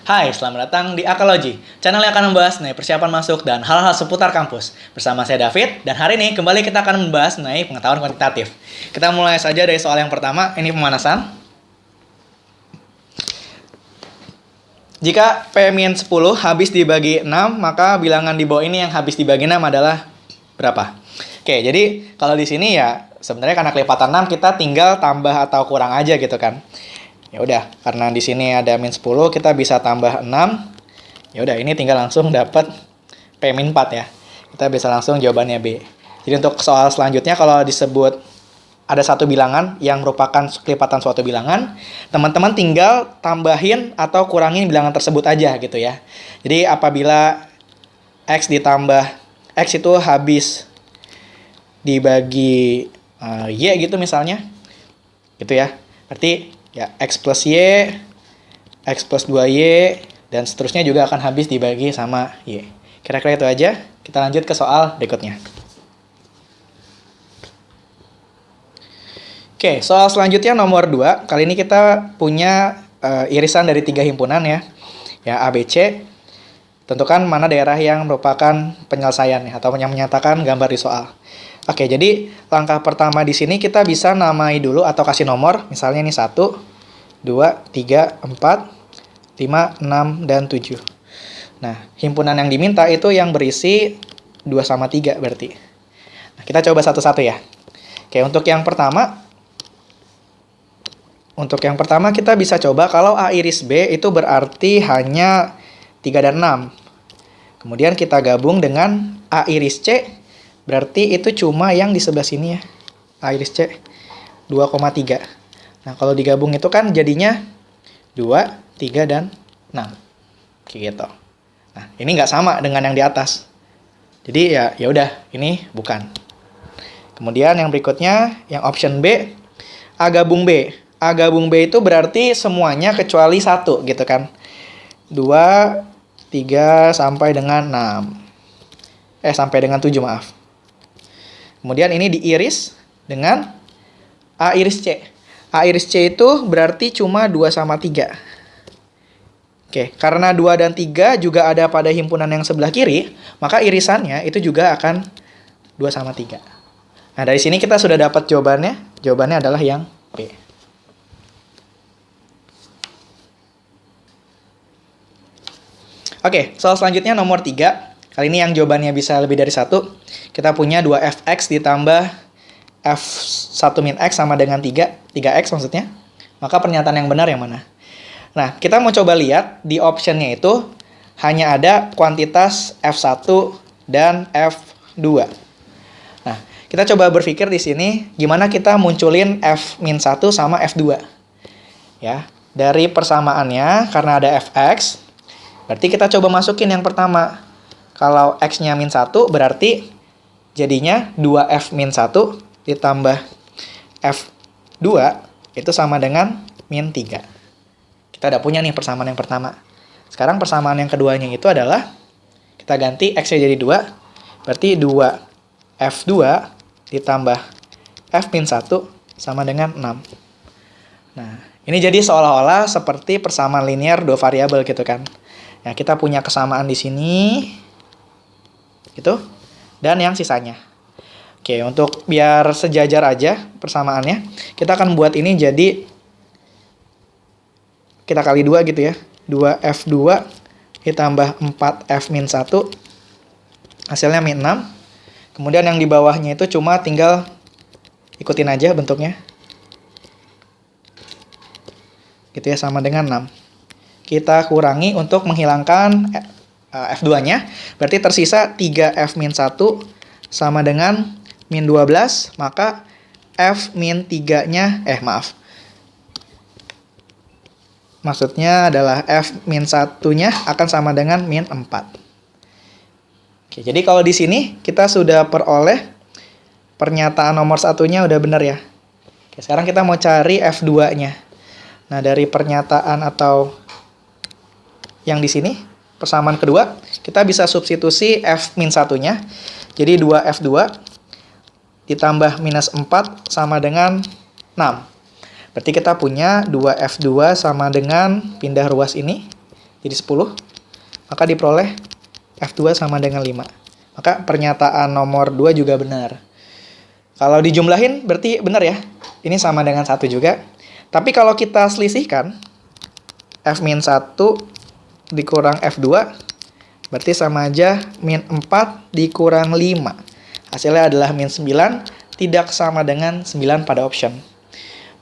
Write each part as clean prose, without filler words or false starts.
Hai, selamat datang di Akalogy, channel yang akan membahas mengenai persiapan masuk dan hal-hal seputar kampus. Bersama saya David, dan hari ini kembali kita akan membahas mengenai pengetahuan kuantitatif. Kita mulai saja dari soal yang pertama, ini pemanasan. Jika P-10 habis dibagi 6, maka bilangan di bawah ini yang habis dibagi 6 adalah berapa? Oke, jadi kalau di sini ya sebenarnya karena kelipatan 6 kita tinggal tambah atau kurang aja gitu kan. Ya udah, karena di sini ada min 10, kita bisa tambah 6. Ya udah, ini tinggal langsung dapat P-4 ya. Kita bisa langsung jawabannya B. Jadi untuk soal selanjutnya kalau disebut ada satu bilangan yang merupakan kelipatan suatu bilangan, teman-teman tinggal tambahin atau kurangin bilangan tersebut aja gitu ya. Jadi apabila X ditambah X itu habis dibagi Y gitu misalnya, gitu ya. Berarti ya, X plus Y, X plus 2Y, dan seterusnya juga akan habis dibagi sama Y. Kira-kira itu aja. Kita lanjut ke soal berikutnya. Oke, soal selanjutnya nomor 2. Kali ini kita punya irisan dari 3 himpunan ya. Ya, A, B, C. Tentukan mana daerah yang merupakan penyelesaiannya atau yang menyatakan gambar di soal. Oke, jadi langkah pertama di sini kita bisa namai dulu atau kasih nomor. Misalnya ini 1, 2, 3, 4, 5, 6, dan 7. Nah, himpunan yang diminta itu yang berisi 2 sama 3 berarti. Nah, kita coba satu-satu ya. Oke, untuk yang pertama kita bisa coba kalau A iris B itu berarti hanya 3 dan 6. Kemudian kita gabung dengan A iris C, berarti itu cuma yang di sebelah sini ya. A iris C 2,3. Nah, kalau digabung itu kan jadinya 2, 3, dan 6. Kayak gitu. Nah, ini nggak sama dengan yang di atas. Jadi ya udah, ini bukan. Kemudian yang berikutnya, yang option B, A gabung B. A gabung B itu berarti semuanya kecuali 1 gitu kan. 2, 3, sampai dengan 6. Sampai dengan 7, maaf. Kemudian ini diiris dengan A iris C. A iris C itu berarti cuma 2 sama 3. Oke, karena 2 dan 3 juga ada pada himpunan yang sebelah kiri, maka irisannya itu juga akan 2 sama 3. Nah, dari sini kita sudah dapat jawabannya. Jawabannya adalah yang B. Oke, soal selanjutnya nomor 3. Kali ini yang jawabannya bisa lebih dari 1. Kita punya 2fx ditambah f1 min x sama dengan 3x maksudnya. Maka pernyataan yang benar yang mana? Nah, kita mau coba lihat di optionnya itu hanya ada kuantitas f1 dan f2. Nah, kita coba berpikir di sini gimana kita munculin f-1 sama f2. Ya, dari persamaannya karena ada fx, berarti kita coba masukin yang pertama. Kalau x-nya min 1 berarti jadinya 2f-1 ditambah f2 itu sama dengan min 3. Kita udah punya nih persamaan yang pertama. Sekarang persamaan yang keduanya itu adalah kita ganti x-nya jadi 2. Berarti 2f2 ditambah f-1 sama dengan 6. Nah, ini jadi seolah-olah seperti persamaan linear 2 variabel gitu kan. Nah, kita punya kesamaan di sini. Gitu. Dan yang sisanya. Oke, untuk biar sejajar aja persamaannya, kita akan buat ini jadi kita kali 2 gitu ya. 2f2 ditambah 4f-1 hasilnya min 6. Kemudian yang di bawahnya itu cuma tinggal ikutin aja bentuknya. Gitu ya, sama dengan 6. Kita kurangi untuk menghilangkan f2-nya. Berarti tersisa 3f-1 sama dengan min 12. Maka f-3-nya, maksudnya adalah f-1-nya akan sama dengan min 4. Oke, jadi kalau di sini kita sudah peroleh pernyataan nomor 1-nya udah benar ya. Oke, sekarang kita mau cari f2-nya. Nah, dari pernyataan atau yang di sini, persamaan kedua, kita bisa substitusi f-1-nya. Jadi 2f2 ditambah minus 4 sama dengan 6. Berarti kita punya 2f2 sama dengan pindah ruas ini. jadi 10. Maka diperoleh F2 sama dengan 5. Maka pernyataan nomor 2 juga benar. Kalau dijumlahin berarti benar ya. Ini sama dengan 1 juga. Tapi kalau kita selisihkan, F-1 dikurang F2, berarti sama aja min 4 dikurang 5. Hasilnya adalah min 9, tidak sama dengan 9 pada option.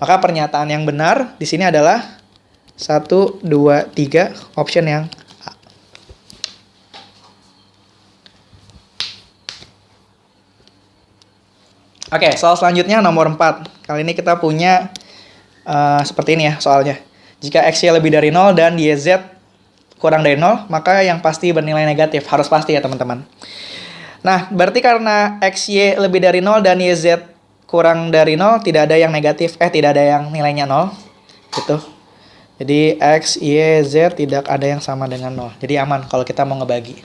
Maka pernyataan yang benar di sini adalah 1, 2, 3, option yang A. Oke, soal selanjutnya nomor 4. Kali ini kita punya seperti ini ya soalnya. Jika X-Y lebih dari 0 dan YZ kurang dari 0, maka yang pasti bernilai negatif. Harus pasti ya teman-teman. Nah, berarti karena XY lebih dari 0 dan YZ kurang dari 0, tidak ada yang negatif. Tidak ada yang nilainya 0. Gitu. Jadi X, Y, Z tidak ada yang sama dengan 0. Jadi aman kalau kita mau ngebagi.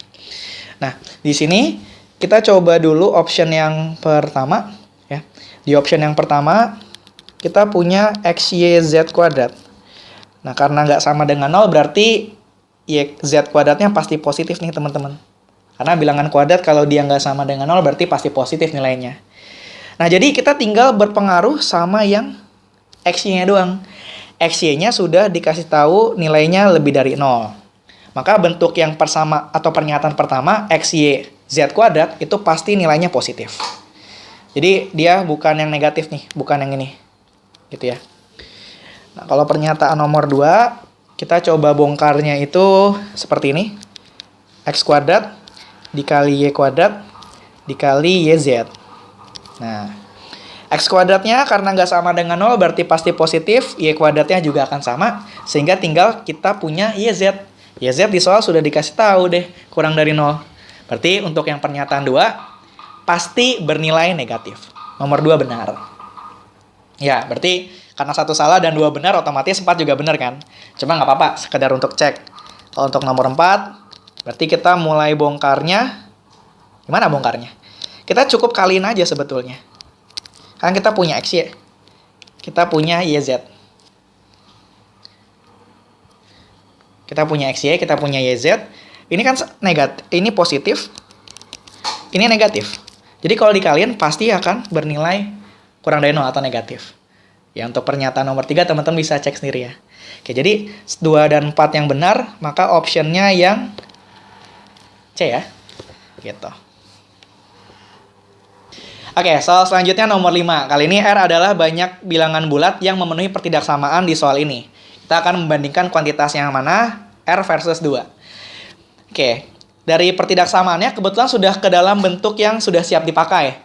Nah, di sini kita coba dulu option yang pertama. Ya. Di option yang pertama, kita punya X, Y, Z kuadrat. Nah, karena nggak sama dengan 0, berarti Y, Z kuadratnya pasti positif nih teman-teman. Karena bilangan kuadrat kalau dia nggak sama dengan 0, berarti pasti positif nilainya. Nah, jadi kita tinggal berpengaruh sama yang X-Y-nya doang. X-Y-nya sudah dikasih tahu nilainya lebih dari 0. Maka bentuk yang persama atau pernyataan pertama, X, Y, Z kuadrat, itu pasti nilainya positif. Jadi dia bukan yang negatif nih, bukan yang ini. Gitu ya. Nah, kalau pernyataan nomor 2, kita coba bongkarnya itu seperti ini. X kuadrat dikali Y kuadrat dikali YZ. Nah, X kuadratnya karena nggak sama dengan 0 berarti pasti positif, Y kuadratnya juga akan sama, sehingga tinggal kita punya YZ. YZ di soal sudah dikasih tahu deh, kurang dari 0. Berarti untuk yang pernyataan 2, pasti bernilai negatif. Nomor 2 benar. Ya, berarti karena 1 salah dan 2 benar, otomatis 4 juga benar kan? Cuma nggak apa-apa, sekedar untuk cek. Kalau untuk nomor 4, berarti kita mulai bongkarnya. Gimana bongkarnya? Kita cukup kaliin aja sebetulnya. Kan kita punya X, Y. Kita punya YZ. Kita punya X, Y, kita punya YZ. Ini kan negatif, ini positif. Ini negatif. Jadi kalau dikaliin pasti akan bernilai kurang dari 0 atau negatif. Ya, untuk pernyataan nomor 3 teman-teman bisa cek sendiri ya. Oke, jadi 2 dan 4 yang benar, maka optionnya yang C ya. Gitu. Oke, soal selanjutnya nomor 5. Kali ini R adalah banyak bilangan bulat yang memenuhi pertidaksamaan di soal ini. Kita akan membandingkan kuantitas yang mana, R versus 2. Oke, dari pertidaksamaannya kebetulan sudah ke dalam bentuk yang sudah siap dipakai.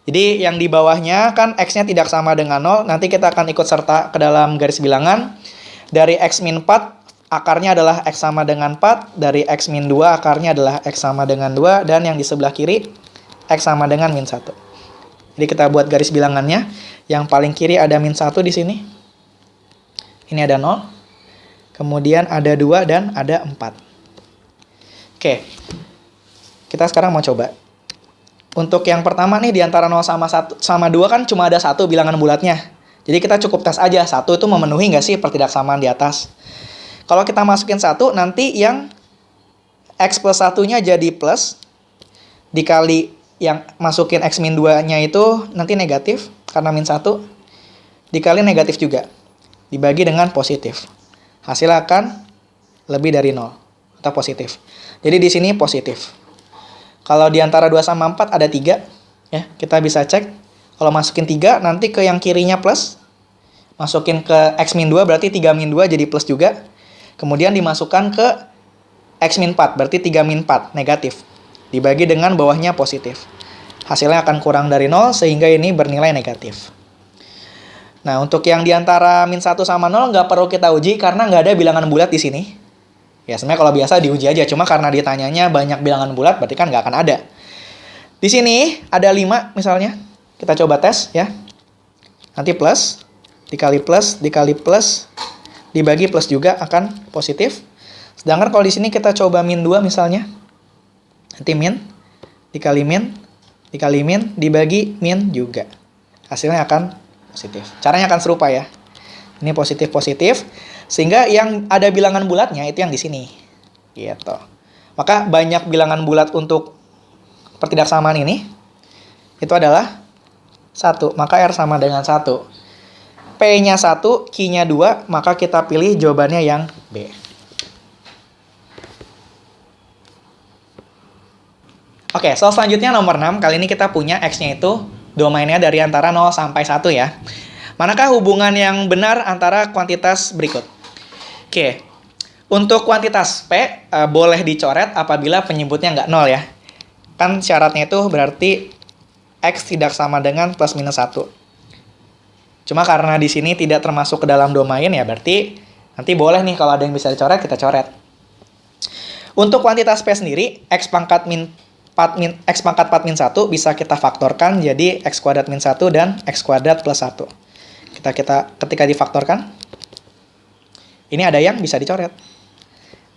Jadi yang di bawahnya kan X-nya tidak sama dengan 0. Nanti kita akan ikut serta ke dalam garis bilangan. Dari X min 4, akarnya adalah X sama dengan 4. Dari X min 2, akarnya adalah X sama dengan 2. Dan yang di sebelah kiri, X sama dengan min 1. Jadi kita buat garis bilangannya. Yang paling kiri ada min 1 di sini. Ini ada 0. Kemudian ada 2 dan ada 4. Oke. Kita sekarang mau coba. Untuk yang pertama nih, di antara 0 sama 1 sama 2 kan cuma ada 1 bilangan bulatnya. Jadi kita cukup tes aja, 1 itu memenuhi nggak sih pertidaksamaan di atas. Kalau kita masukin 1, nanti yang X plus 1-nya jadi plus. Dikali yang masukin X min 2-nya itu nanti negatif, karena min 1. Dikali negatif juga. Dibagi dengan positif. Hasilnya akan lebih dari 0. Atau positif. Jadi di sini positif. Kalau di antara 2 sama 4 ada 3. Ya, kita bisa cek. Kalau masukin 3, nanti ke yang kirinya plus. Masukin ke X min 2, berarti 3 min 2 jadi plus juga. Kemudian dimasukkan ke X min 4, berarti 3 min 4, negatif. Dibagi dengan bawahnya positif. Hasilnya akan kurang dari 0, sehingga ini bernilai negatif. Nah, untuk yang di antara min 1 sama 0, nggak perlu kita uji, karena nggak ada bilangan bulat di sini. Ya, sebenarnya kalau biasa diuji aja. Cuma karena ditanyanya banyak bilangan bulat, berarti kan nggak akan ada. Di sini ada 5 misalnya. Kita coba tes ya. Nanti plus, dikali plus, dibagi plus juga akan positif. Sedangkan kalau di sini kita coba min 2 misalnya. Nanti min, dikali min, dibagi min juga. Hasilnya akan positif. Caranya akan serupa ya. Ini positif-positif. Sehingga yang ada bilangan bulatnya itu yang di sini. Gitu. Maka banyak bilangan bulat untuk pertidaksamaan ini itu adalah 1. Maka R sama dengan 1. P-nya 1, Q-nya 2, maka kita pilih jawabannya yang B. Oke, soal selanjutnya nomor 6. Kali ini kita punya X-nya itu domainnya dari antara 0 sampai 1 ya. Manakah hubungan yang benar antara kuantitas berikut? Oke, untuk kuantitas P boleh dicoret apabila penyebutnya nggak 0 ya. Kan syaratnya itu berarti X tidak sama dengan plus minus 1. Cuma karena di sini tidak termasuk ke dalam domain ya, berarti nanti boleh nih kalau ada yang bisa dicoret, kita coret. Untuk kuantitas P sendiri, X pangkat 4 min 1 bisa kita faktorkan jadi X kuadrat min 1 dan X kuadrat plus 1. Ketika difaktorkan, ini ada yang bisa dicoret.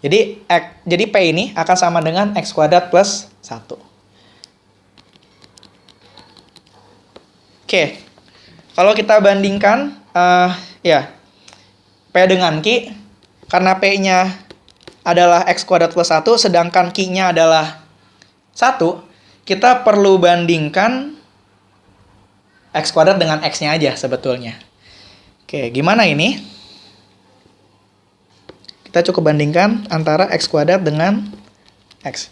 Jadi P ini akan sama dengan X kuadrat plus 1. Oke, kalau kita bandingkan, P dengan Q, karena P-nya adalah X kuadrat plus 1, sedangkan Q-nya adalah 1, kita perlu bandingkan X kuadrat dengan X-nya aja sebetulnya. Oke, gimana ini? Kita cukup bandingkan antara X kuadrat dengan X.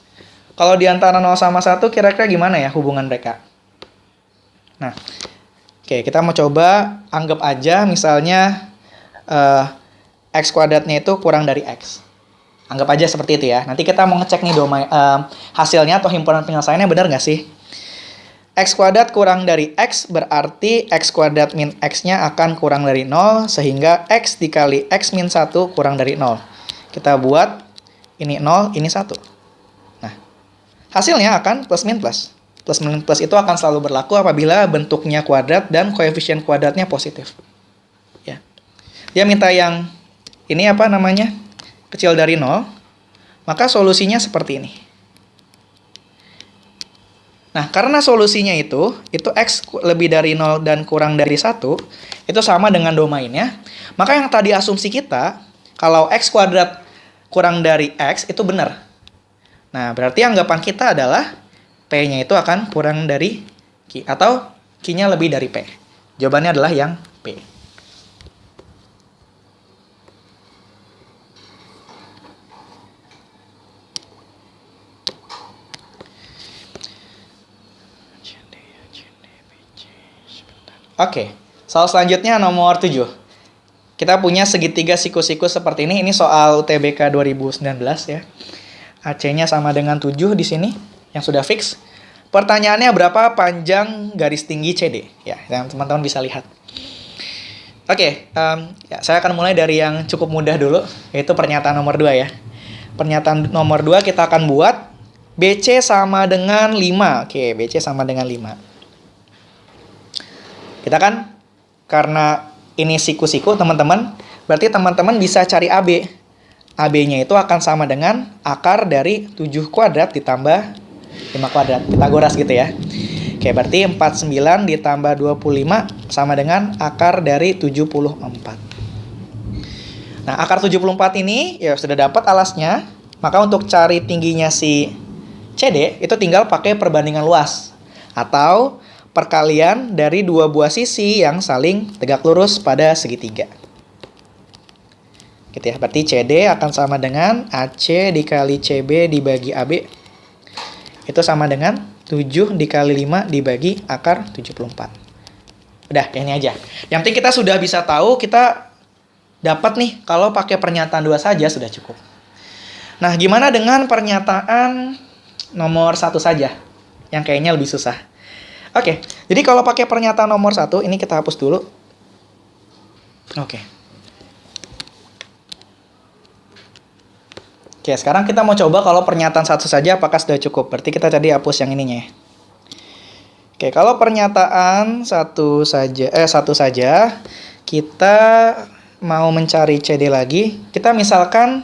Kalau di antara 0 sama 1, kira-kira gimana ya hubungan mereka? Nah, oke, kita mau coba anggap aja misalnya X kuadratnya itu kurang dari X. Anggap aja seperti itu ya. Nanti kita mau ngecek nih hasilnya atau himpunan penyelesaiannya benar nggak sih? X kuadrat kurang dari X berarti X kuadrat min X-nya akan kurang dari 0, sehingga X dikali X min 1 kurang dari 0. Kita buat ini 0, ini 1. Nah, hasilnya akan plus min plus. Plus min plus itu akan selalu berlaku apabila bentuknya kuadrat dan koefisien kuadratnya positif. Ya. Dia minta yang ini apa namanya? Kecil dari 0. Maka solusinya seperti ini. Nah, karena solusinya itu X lebih dari 0 dan kurang dari 1, itu sama dengan domainnya. Maka yang tadi asumsi kita, kalau X kuadrat kurang dari X, itu benar. Nah, berarti anggapan kita adalah P-nya itu akan kurang dari Q, atau Q-nya lebih dari P. Jawabannya adalah yang P. Oke, soal selanjutnya nomor 7. Kita punya segitiga siku-siku seperti ini. Ini soal UTBK 2019 ya. AC-nya sama dengan 7 di sini, yang sudah fix. Pertanyaannya berapa panjang garis tinggi CD? Ya, yang teman-teman bisa lihat. Oke, saya akan mulai dari yang cukup mudah dulu, yaitu pernyataan nomor 2 ya. Pernyataan nomor 2 kita akan buat BC sama dengan 5. Oke, BC sama dengan 5. Kita kan, karena ini siku-siku teman-teman, berarti teman-teman bisa cari AB. AB-nya itu akan sama dengan akar dari 7 kuadrat ditambah 5 kuadrat. Pitagoras gitu ya. Oke, berarti 49 ditambah 25 sama dengan akar dari 74. Nah, akar 74 ini ya sudah dapat alasnya. Maka untuk cari tingginya si CD, itu tinggal pakai perbandingan luas. Atau perkalian dari dua buah sisi yang saling tegak lurus pada segitiga. Gitu ya. Berarti CD akan sama dengan AC dikali CB dibagi AB. Itu sama dengan 7 dikali 5 dibagi akar 74. Udah, ini aja. Yang penting kita sudah bisa tahu, kita dapat nih kalau pakai pernyataan 2 saja sudah cukup. Nah, gimana dengan pernyataan nomor 1 saja? Yang kayaknya lebih susah. Oke, jadi kalau pakai pernyataan nomor 1, ini kita hapus dulu. Oke, sekarang kita mau coba kalau pernyataan 1 saja apakah sudah cukup. Berarti kita tadi hapus yang ininya ya. Oke, kalau pernyataan 1 saja, kita mau mencari CD lagi. Kita misalkan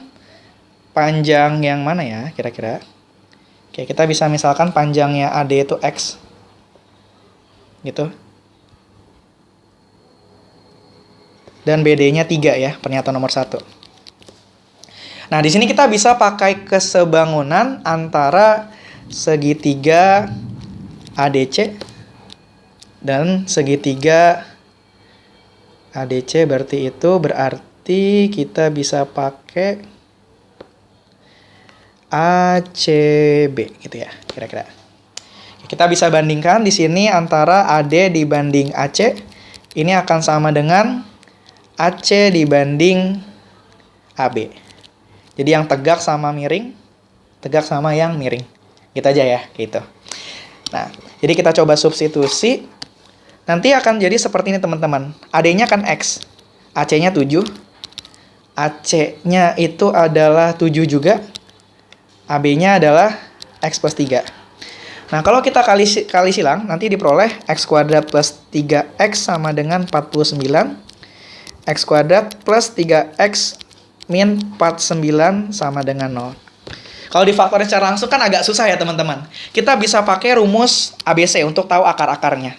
panjang yang mana ya kira-kira? Oke, kita bisa misalkan panjangnya AD itu X. Gitu. Dan BD-nya 3 ya, pernyataan nomor 1. Nah, di sini kita bisa pakai kesebangunan antara segitiga ADC dan segitiga ADC, berarti kita bisa pakai ACB gitu ya, kira-kira. Kita bisa bandingkan di sini antara AD dibanding AC. Ini akan sama dengan AC dibanding AB. Jadi yang tegak sama miring, tegak sama yang miring. Gitu aja ya, gitu. Nah, jadi kita coba substitusi. Nanti akan jadi seperti ini teman-teman. AD-nya kan X, AC-nya 7. AC-nya itu adalah 7 juga. AB-nya adalah X plus 3. Nah, kalau kita kali silang, nanti diperoleh X kuadrat plus 3X sama dengan 49. X kuadrat plus 3X min 49 sama dengan 0. Kalau difaktorin secara langsung kan agak susah ya teman-teman. Kita bisa pakai rumus ABC untuk tahu akar-akarnya.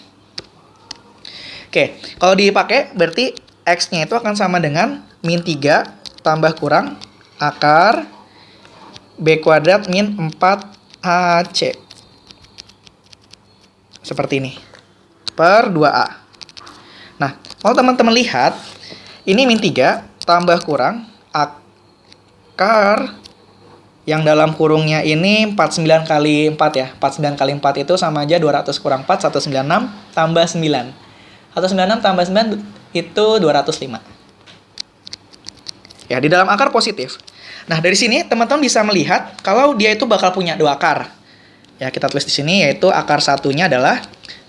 Oke, kalau dipakai berarti X-nya itu akan sama dengan min 3 tambah kurang akar B kuadrat min 4AC. Seperti ini. Per 2A. Nah, kalau teman-teman lihat, ini min 3 tambah kurang akar yang dalam kurungnya ini 49 kali 4 ya. 49 kali 4 itu sama aja 200 kurang 4, 196 tambah 9. 196 tambah 9 itu 205. Ya, di dalam akar positif. Nah, dari sini teman-teman bisa melihat kalau dia itu bakal punya 2 akar. Ya, kita tulis di sini yaitu akar satunya adalah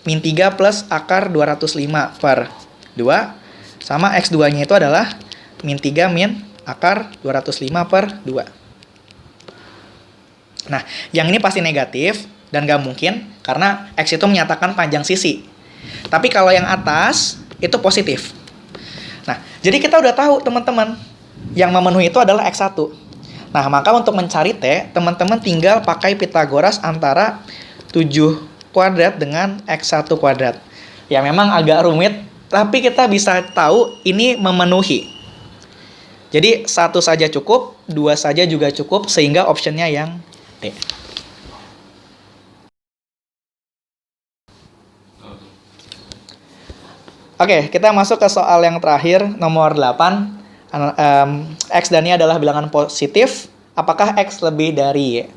min 3 plus akar 205 per 2 sama X2-nya itu adalah min 3 min akar 205 per 2. Nah, yang ini pasti negatif dan gak mungkin karena X itu menyatakan panjang sisi. Tapi kalau yang atas itu positif. Nah, jadi kita udah tahu teman-teman yang memenuhi itu adalah X1. Nah, maka untuk mencari T, teman-teman tinggal pakai Pitagoras antara 7 kuadrat dengan X1 kuadrat. Ya, memang agak rumit, tapi kita bisa tahu ini memenuhi. Jadi, 1 saja cukup, 2 saja juga cukup, sehingga optionnya yang D. Oke, kita masuk ke soal yang terakhir, nomor 8. X dan Y adalah bilangan positif. Apakah X lebih dari Y?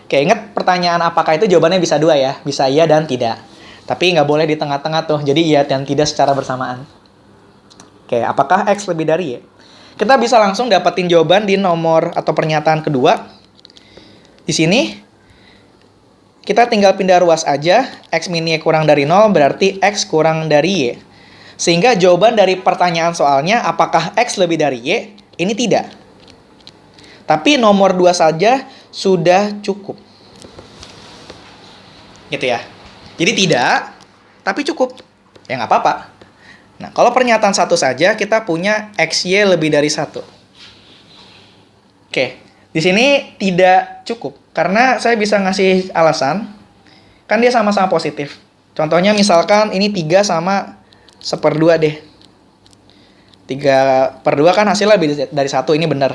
Oke, ingat pertanyaan apakah itu jawabannya bisa 2 ya. Bisa iya dan tidak. Tapi nggak boleh di tengah-tengah tuh. Jadi iya dan tidak secara bersamaan. Oke, apakah X lebih dari Y? Kita bisa langsung dapetin jawaban di nomor atau pernyataan kedua. Di sini, kita tinggal pindah ruas aja. X min Y kurang dari 0 berarti X kurang dari Y. Sehingga jawaban dari pertanyaan soalnya apakah X lebih dari Y, ini tidak. Tapi nomor 2 saja sudah cukup. Gitu ya. Jadi tidak, tapi cukup. Ya nggak apa-apa. Nah, kalau pernyataan 1 saja kita punya XY lebih dari 1. Oke, di sini tidak cukup. Karena saya bisa ngasih alasan, kan dia sama-sama positif. Contohnya misalkan ini 3 sama 1/2 deh. 3/2 kan hasilnya lebih dari 1, ini benar.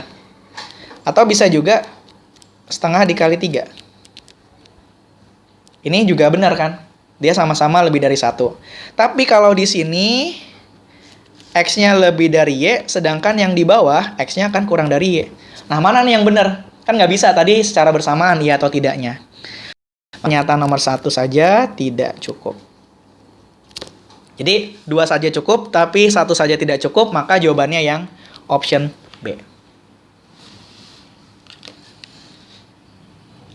Atau bisa juga setengah dikali 3. Ini juga benar kan? Dia sama-sama lebih dari 1. Tapi kalau di sini X-nya lebih dari Y, sedangkan yang di bawah X-nya akan kurang dari Y. Nah, mana nih yang benar? Kan nggak bisa tadi secara bersamaan, iya atau tidaknya. Pernyataan nomor 1 saja tidak cukup. Jadi 2 saja cukup, tapi 1 saja tidak cukup, maka jawabannya yang option B.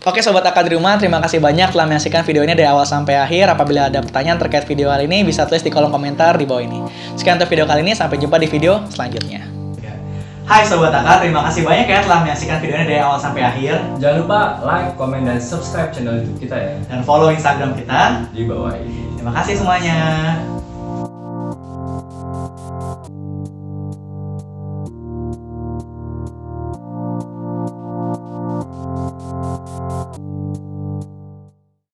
Oke Sobat AK di rumah, terima kasih banyak telah menyaksikan video ini dari awal sampai akhir. Apabila ada pertanyaan terkait video kali ini, bisa tulis di kolom komentar di bawah ini. Sekian untuk video kali ini, sampai jumpa di video selanjutnya. Hai Sobat AK, terima kasih banyak ya telah menyaksikan video ini dari awal sampai akhir. Jangan lupa like, komen, dan subscribe channel YouTube kita ya. Dan follow Instagram kita di bawah ini. Terima kasih semuanya.